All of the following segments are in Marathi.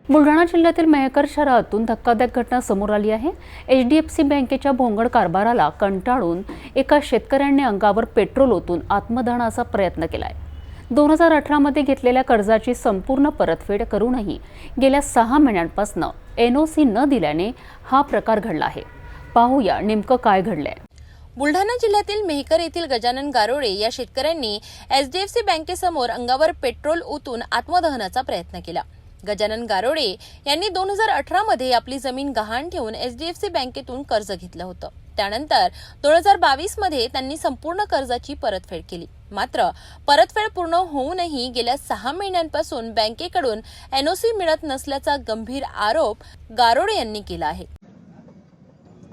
बुलढाणा जिल्ह्यातील मेहकर शहरातून धक्कादायक घटना समोर आली आहे। HDFC बँकेच्या भोंगड कारभाराला कंटाळून एका शेतकऱ्याने अंगावर पेट्रोल ओतून आत्मदहनाचा प्रयत्न केलाय। 2018 मध्ये घेतलेल्या कर्जाची संपूर्ण परतफेड करूनही गेल्या 6 महिन्यांपासून NOC न दिल्याने हा प्रकार घडला आहे। पाहूया नेमकं काय घडलंय। बुलढाणा जिल्ह्यातील मेहकर येथील गजानन गारोडे या शेतकऱ्यांनी HDFC बँकेसमोर अंगावर पेट्रोल ओतून आत्मदहनाचा प्रयत्न केला। गजानन गारोडे यांनी 2018 मध्ये आपली जमीन गहाण ठेवून HDFC बँकेतून कर्ज घेतलं होतं। त्यानंतर 2022 मध्ये त्यांनी संपूर्ण कर्जाची परतफेड केली। मात्र परतफेड पूर्ण होऊनही गेल्या 6 महिन्यांपासून बँकेकडून NOC मिळत नसल्याचा गंभीर आरोप गारोडे यांनी केला आहे।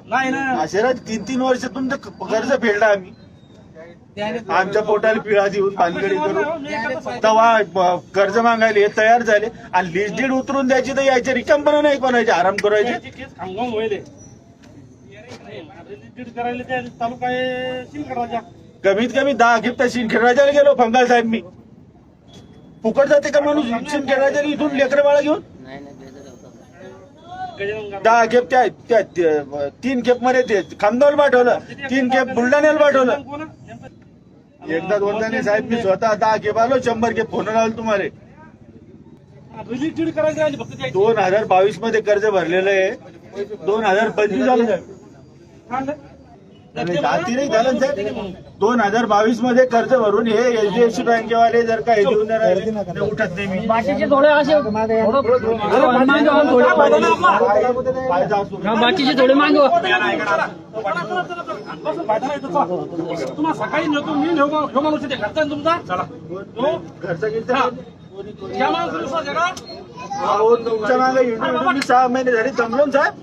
नाही ना अशा 3-3 वर्ष तुमचं कर्ज फेडलं आम्ही, आमच्या पोटाला पिळा देऊन पानगडी करून तेव्हा कर्ज मागायला तयार झाले आणि लिस्ट डीड उतरून द्यायची तर यायचे रिकामपणा नाही कोणाचे आराम करायचे। कमीत कमी 10 गिफ्ट शिंदखेडराजाला गेलो फंगाल साहेब, मी फुकट जाते का माणूस शिंदखेडराजा इथून लेकरं बाळा घेऊन 10 खेप त्या 3 खेप मध्ये ते खामगावला पाठवलं, 3 खेप बुलढाण्याला पाठवलं। एकदा दोनदा नाही साहेब, मी स्वतः 10 खेप आलो, 100 खेप फोन लावलो तुम्हाला। 2022 मध्ये कर्ज भरलेलं आहे, 2025 झालं साहेब, जाती नाही झालं साहेब। 2022 मध्ये कर्ज भरून हे HDFC बँकेवाले जर का हे देऊन राहिले उठत नाही मी। बाकीचे थोडे असे बाकीचे थोडे मागो तुम्हाला सकाळी नेतो मी, माणूस घरचा तुमचा घरचा घेतला तुमच्या मागे युट्यूब 6 महिने झाले जमलो साहेब।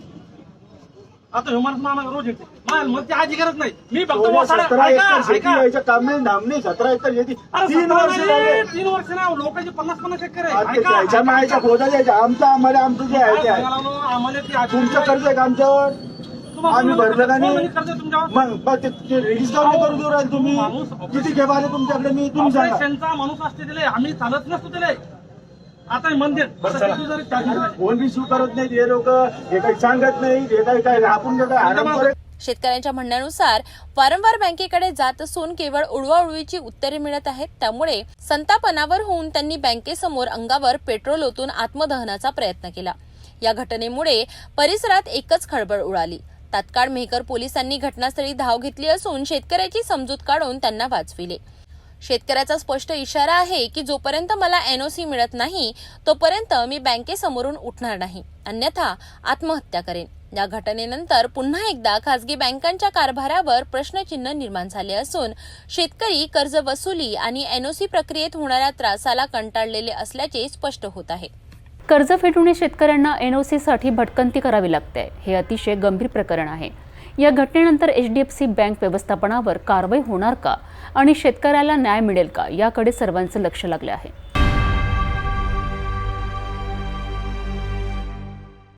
आता ह्युमन मामा रोज येते मग ते आजी करत नाही, मी फक्त 17 एकर काम नाही, नामने 17 एकर शेती 3 वर्ष झाले। 3 वर्ष ना लोकांचे 50-50 एकर आहे मायाच्या खोदा द्यायच्या आमचं जे आहे ते आहे। तुमचं कर्ज आहे का आमच्यावर? आम्ही भरलं का नाही? मग रजिस्टर करून देऊ राहिले तुम्ही। किती घेप आले तुमच्याकडे मी तुम्ही सांगा। माणूस असते दिले आम्ही चालत नसतो दिले, आता मंदिर कोण बी स्वीकारत नाही हे लोक, हे काही सांगत नाही, हे काही आपण आराम करत। शेतकऱ्यांच्या म्हणण्यानुसार वारंवार बँकेकडे जात असून केवळ उडवाउडवीची उत्तरे मिळत आहेत। त्यामुळे संतापनावर होऊन त्यांनी बँकेसमोर अंगावर पेट्रोल ओतून आत्मदहनाचा प्रयत्न केला। या घटनेमुळे परिसरात एकच खळबळ उडाली। तात्काळ मेहकर पोलिसांनी घटनास्थळी धाव घेतली असून शेतकऱ्याची समजूत काढून त्यांना वाचविले। शेतकऱ्याचा स्पष्ट इशारा आहे की जोपर्यंत मला NOC मिळत नाही तोपर्यंत मी बँकेसमोरून उठणार नाही, अन्यथा आत्महत्या करेन। या घटनेनंतर पुन्हा एकदा खासगी बँकांच्या कारभारावर प्रश्नचिन्ह निर्माण झाले असून शेतकरी कर्ज वसुली आणि NOC प्रक्रियेत होणाऱ्या त्रासाला कंटाळलेले असल्याचे स्पष्ट होत आहे। कर्ज फेडून शेतकऱ्यांना NOC साठी भटकंती करावी लागते, हे अतिशय गंभीर प्रकरण आहे। या घटनेनंतर HDFC बँक व्यवस्थापनावर कारवाई होणार का आणि शेतकऱ्याला न्याय मिळेल का याकडे सर्वांचं लक्ष लागले आहे।